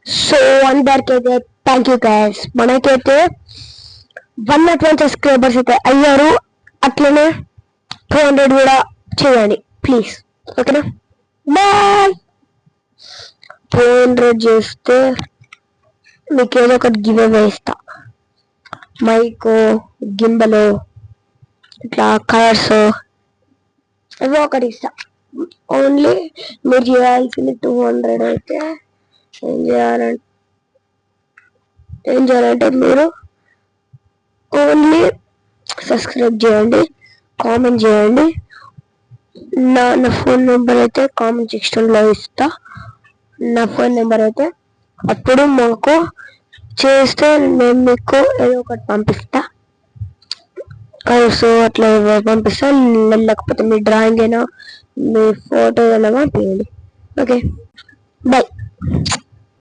So అందరికైతే thank you guys. మనకైతే 101 subscribers అయితే అయ్యారు. అట్లనే 200 కూడా చేయండి ప్లీజ్. ఓకేనా, బాయ్. 200 చేస్తే మీకు ఏదో ఒకటి గివ్ అవే ఇస్తా. మైక్, గింబలు, ఇట్లా కలర్స్ ఏవో ఒకటి ఇస్తా. ఓన్లీ మీరు చేయాల్సింది 200 అయితే ఏం చేయాలంటే మీరు ఓన్లీ సబ్స్క్రైబ్ చేయండి, కామెంట్ చేయండి. నా ఫోన్ నెంబర్ అయితే కామెంట్ సెక్షన్లో ఇస్తా. నా ఫోన్ నెంబర్ అయితే అప్పుడు మాకు చేస్తే నేను మీకు ఏదో ఒకటి పంపిస్తా. కలర్స్ అట్లా పంపిస్తా. లేకపోతే మీ డ్రాయింగ్ అయినా మీ ఫోటో అయినా పంపించండి. Okay, bye.